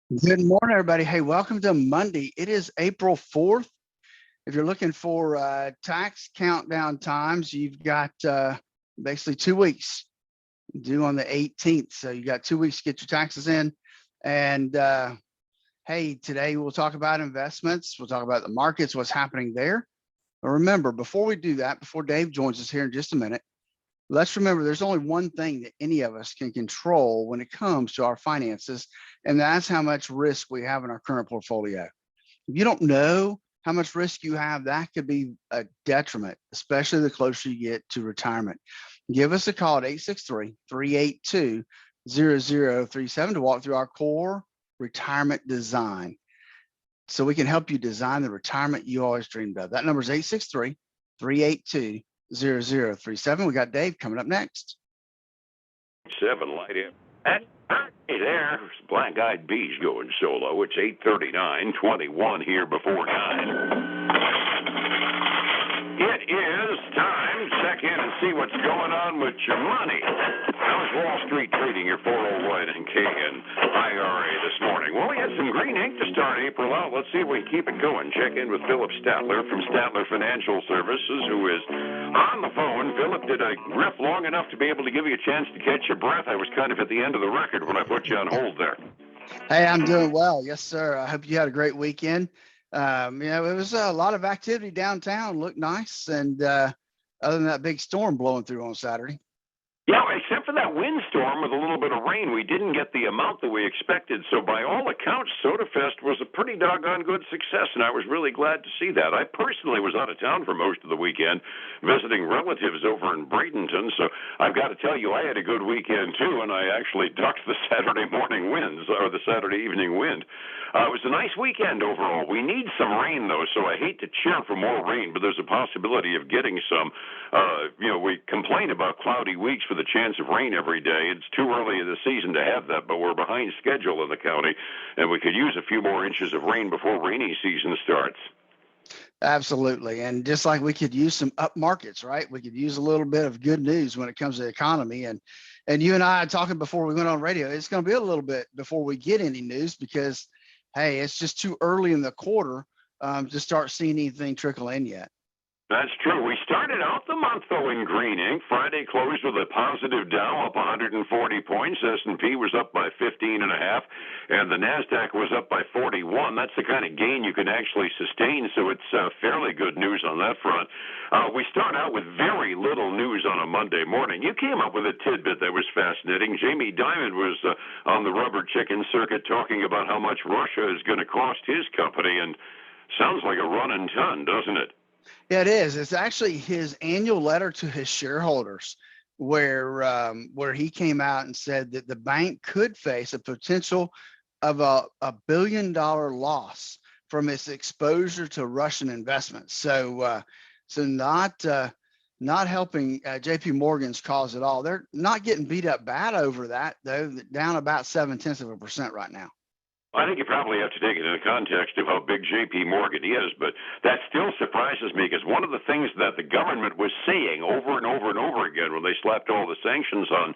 Good morning, everybody. Hey, welcome to Monday. It is April 4th. If you're looking for tax countdown times, you've got basically 2 weeks due on the 18th. So you got 2 weeks to get your taxes in. And hey, today we'll talk about investments. We'll talk about the markets, what's happening there. But remember, before we do that, before Dave joins us here in just a minute, let's remember there's only one thing that any of us can control when it comes to our finances, and that's how much risk we have in our current portfolio. If you don't know how much risk you have, that could be a detriment, especially the closer you get to retirement. Give us a call at 863-382-0037 to walk through our core retirement design so we can help you design the retirement you always dreamed of. That number is 863-382-0037. We got Dave coming up next. 7 light in. Hey there, Black Eyed Peas going solo. It's 8:39:21 here before 9. It is time to check in and see what's going on with your money. How's Wall Street trading your 401k and IRA this morning? Well, we had some green ink to start April out. Let's see if we can keep it going. Check in with Phillip Statler from Statler Financial Services, who is on the phone. Phillip, did I riff long enough to be able to give you a chance to catch your breath? I was kind of at the end of the record when I put you on hold there. Hey, I'm doing well. Yes, sir. I hope you had a great weekend. It was a lot of activity downtown. Looked nice. And other than that big storm blowing through on Saturday. Yeah, except for that windstorm with a little bit of rain, we didn't get the amount that we expected. So by all accounts, Soda Fest was a pretty doggone good success, and I was really glad to see that. I personally was out of town for most of the weekend, visiting relatives over in Bradenton. So I've got to tell you, I had a good weekend too, and I actually ducked the Saturday morning winds or the Saturday evening wind. It was a nice weekend overall. We need some rain, though, so I hate to cheer for more rain, but there's a possibility of getting some. We complain about cloudy weeks with a chance of rain every day. It's too early in the season to have that, but we're behind schedule in the county, and we could use a few more inches of rain before rainy season starts. Absolutely. And just like we could use some up markets, right? We could use a little bit of good news when it comes to the economy. And you and I talking before we went on radio, it's going to be a little bit before we get any news because, hey, it's just too early in the quarter to start seeing anything trickle in yet. That's true. We started out the month, though, in green ink. Friday closed with a positive Dow up 140 points. S&P was up by 15.5, and the NASDAQ was up by 41. That's the kind of gain you can actually sustain, so it's fairly good news on that front. We start out with very little news on a Monday morning. You came up with a tidbit that was fascinating. Jamie Dimon was on the rubber chicken circuit talking about how much Russia is going to cost his company, and sounds like a running ton, doesn't it? Yeah, it is. It's actually his annual letter to his shareholders where he came out and said that the bank could face a potential of a $1 billion loss from its exposure to Russian investments. So not helping JP Morgan's cause at all. They're not getting beat up bad over that, though, down about 0.7% right now. I think you probably have to take it in the context of how big J.P. Morgan is, but that still surprises me because one of the things that the government was saying over and over and over again when they slapped all the sanctions on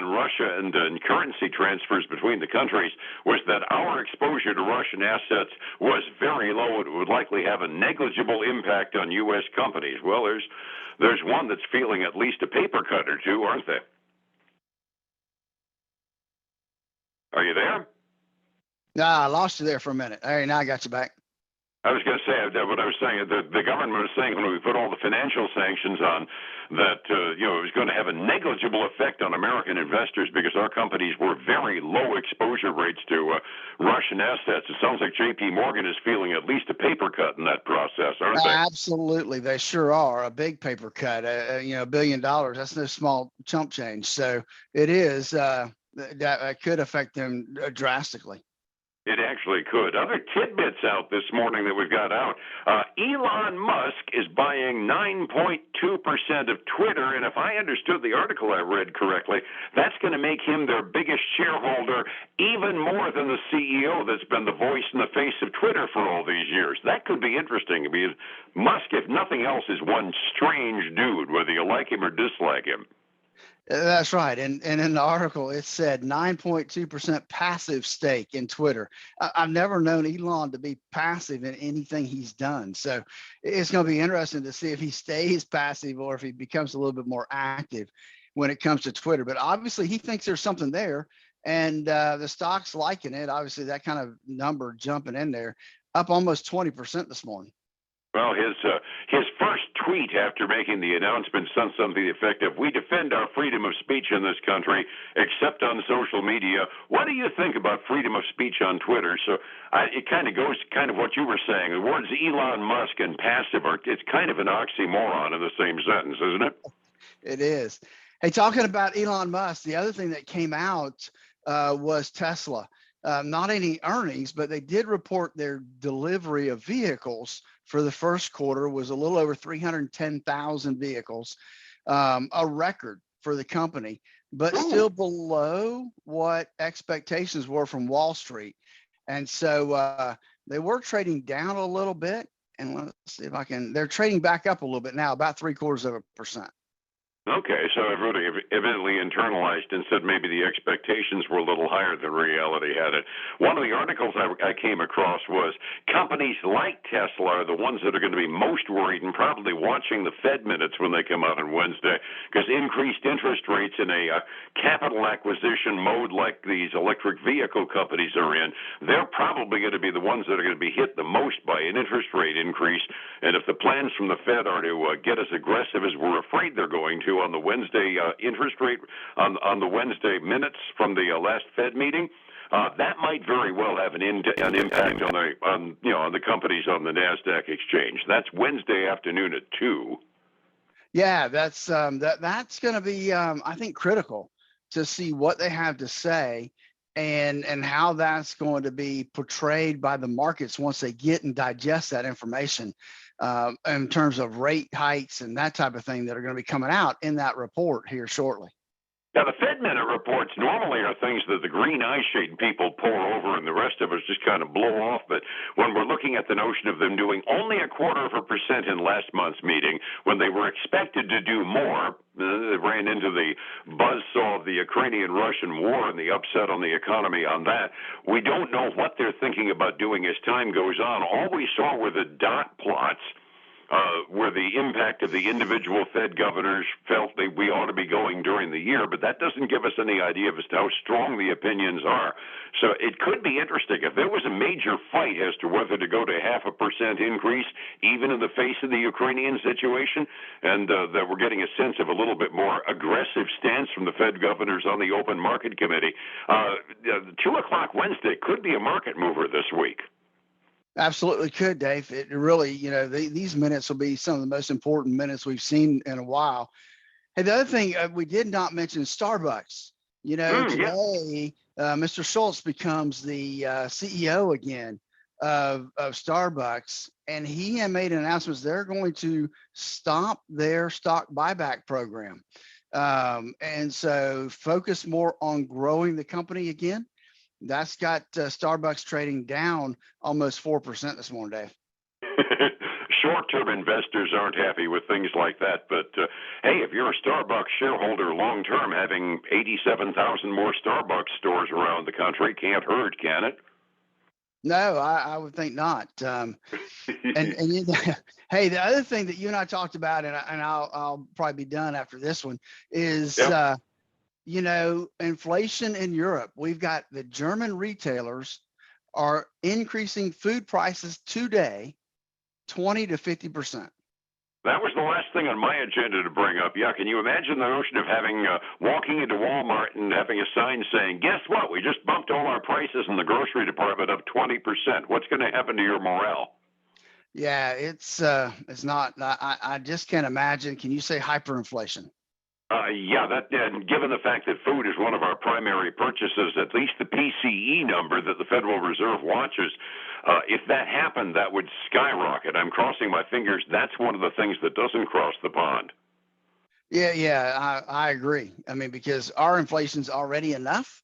Russia and currency transfers between the countries was that our exposure to Russian assets was very low and it would likely have a negligible impact on U.S. companies. Well, there's one that's feeling at least a paper cut or two, aren't they? Are you there? I lost you there for a minute. All right, now I got you back. I was going to say that what I was saying. The government was saying when we put all the financial sanctions on that it was going to have a negligible effect on American investors because our companies were very low exposure rates to Russian assets. It sounds like J.P. Morgan is feeling at least a paper cut in that process, aren't they? Absolutely, they sure are. A big paper cut. $1 billion. That's no small chump change. So it is that could affect them drastically. It actually could. Other tidbits out this morning that we've got out. Elon Musk is buying 9.2% of Twitter, and if I understood the article I read correctly, that's going to make him their biggest shareholder, even more than the CEO that's been the voice and the face of Twitter for all these years. That could be interesting. I mean, Musk, if nothing else, is one strange dude, whether you like him or dislike him. That's right. And in the article, it said 9.2% passive stake in Twitter. I've never known Elon to be passive in anything he's done. So it's going to be interesting to see if he stays passive or if he becomes a little bit more active when it comes to Twitter. But obviously, he thinks there's something there, and the stock's liking it. Obviously, that kind of number jumping in there, up almost 20% this morning. Well, his first tweet after making the announcement said something to the effect of, "We defend our freedom of speech in this country, except on social media. What do you think about freedom of speech on Twitter?" So it kind of goes kind of what you were saying. The words Elon Musk and passive it's kind of an oxymoron in the same sentence, isn't it? It is. Hey, talking about Elon Musk, the other thing that came out was Tesla. Not any earnings, but they did report their delivery of vehicles for the first quarter was a little over 310,000 vehicles, a record for the company, but still below what expectations were from Wall Street. And so they were trading down a little bit. And let's see if I can, they're trading back up a little bit now, about 0.75%. Okay, so everybody evidently internalized and said maybe the expectations were a little higher than reality had it. One of the articles I came across was companies like Tesla are the ones that are going to be most worried and probably watching the Fed minutes when they come out on Wednesday, because increased interest rates in a capital acquisition mode like these electric vehicle companies are in, they're probably going to be the ones that are going to be hit the most by an interest rate increase. And if the plans from the Fed are to get as aggressive as we're afraid they're going to on the Wednesday interest rate, on the Wednesday minutes from the last Fed meeting, that might very well have an impact on the companies on the Nasdaq exchange. That's Wednesday afternoon at 2. Yeah, that's that's going to be I think critical to see what they have to say and how that's going to be portrayed by the markets once they get and digest that information in terms of rate hikes and that type of thing that are going to be coming out in that report here shortly. Now, the Fed minute reports normally are things that the green eye shade people pour over and the rest of us just kind of blow off. But when we're looking at the notion of them doing only 0.25% in last month's meeting, when they were expected to do more, they ran into the buzzsaw of the Ukrainian-Russian war and the upset on the economy on that. We don't know what they're thinking about doing as time goes on. All we saw were the dot plots where the impact of the individual Fed governors felt that we ought to be going during the year, but that doesn't give us any idea as to how strong the opinions are. So it could be interesting if there was a major fight as to whether to go to 0.5% increase, even in the face of the Ukrainian situation, and that we're getting a sense of a little bit more aggressive stance from the Fed governors on the Open Market Committee. 2 o'clock Wednesday could be a market mover this week. Absolutely could, Dave. It really, these minutes will be some of the most important minutes we've seen in a while. Hey, the other thing we did not mention Starbucks. Today, Mr. Schultz becomes the CEO again of Starbucks, and he had made announcements they're going to stop their stock buyback program, and so focus more on growing the company again. That's got Starbucks trading down almost 4% this morning, Dave. Short-term investors aren't happy with things like that, but hey, if you're a Starbucks shareholder long-term, having 87,000 more Starbucks stores around the country can't hurt, can it? No, I would think not. Hey, the other thing that you and I talked about, and I'll probably be done after this one, is inflation in Europe. We've got the German retailers are increasing food prices today 20 to 50%. That was the last thing on my agenda to bring up. Yeah, can you imagine the notion of having walking into Walmart and having a sign saying, "Guess what? We just bumped all our prices in the grocery department up 20%. What's going to happen to your morale?" Yeah, it's not. I just can't imagine. Can you say hyperinflation? And given the fact that food is one of our primary purchases, at least the PCE number that the Federal Reserve watches, if that happened, that would skyrocket. I'm crossing my fingers. That's one of the things that doesn't cross the pond. Yeah, I agree. I mean, because our inflation's already enough.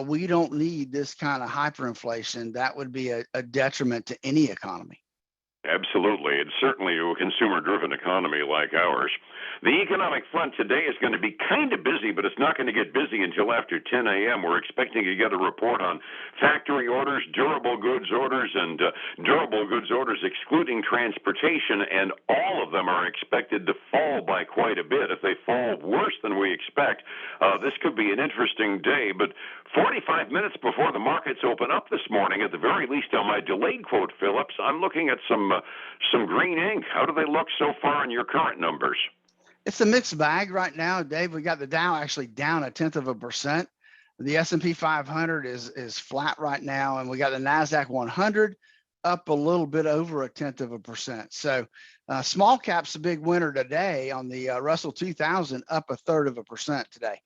We don't need this kind of hyperinflation. That would be a detriment to any economy. Absolutely. It's certainly a consumer-driven economy like ours. The economic front today is going to be kind of busy, but it's not going to get busy until after 10 a.m. We're expecting to get a report on factory orders, durable goods orders, and durable goods orders excluding transportation, and all of them are expected to fall by quite a bit. If they fall worse than we expect, this could be an interesting day. But 45 minutes before the markets open up this morning, at the very least on my delayed quote, Phillips, I'm looking at some green ink. How do they look so far in your current numbers? It's a mixed bag right now, Dave. We got the Dow actually down 0.1%. The S&P 500 is flat right now, and we got the Nasdaq 100 up a little bit over 0.1%. So small cap's a big winner today on the Russell 2000, up 0.33% today.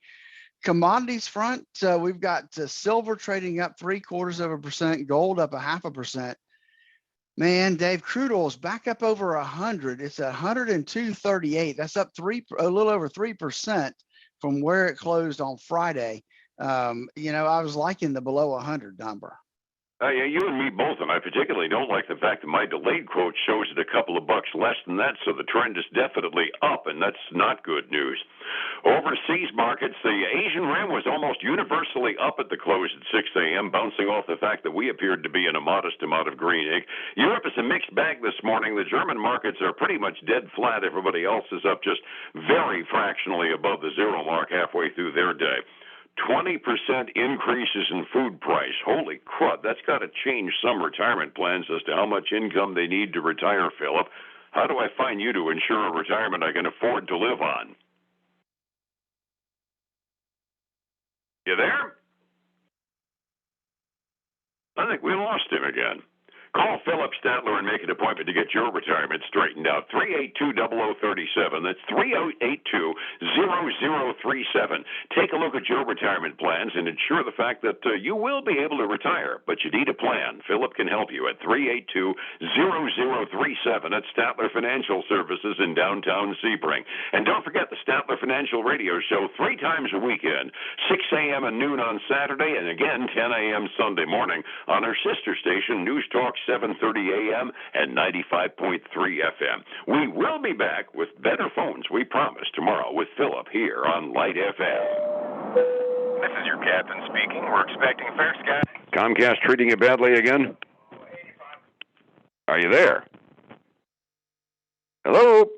Commodities front, we've got silver trading up 0.75%, gold up 0.5%. Man, Dave, crude oil is back up over 100. It's 102.38. That's up a little over 3% from where it closed on Friday. I was liking the below 100 number. Yeah, you and me both, and I particularly don't like the fact that my delayed quote shows it a couple of bucks less than that, so the trend is definitely up, and that's not good news. Overseas markets, the Asian yen was almost universally up at the close at 6 a.m., bouncing off the fact that we appeared to be in a modest amount of green ink. Europe is a mixed bag this morning. The German markets are pretty much dead flat. Everybody else is up just very fractionally above the zero mark halfway through their day. 20% increases in food price. Holy crud, that's got to change some retirement plans as to how much income they need to retire, Philip. How do I find you to ensure a retirement I can afford to live on? You there? I think we lost him again. Call Phillip Statler and make an appointment to get your retirement straightened out. 382-0037. That's 382-0037. Take a look at your retirement plans and ensure the fact that you will be able to retire, but you need a plan. Phillip can help you at 382-0037. That's Statler Financial Services in downtown Sebring. And don't forget the Statler Financial Radio Show 3 times a weekend, 6 a.m. and noon on Saturday, and again 10 a.m. Sunday morning on our sister station, News Talk 7:30 a.m. and 95.3 FM. We will be back with better phones, we promise, tomorrow with Phillip here on Light FM. This is your captain speaking. We're expecting fair sky. Comcast treating you badly again? Are you there? Hello?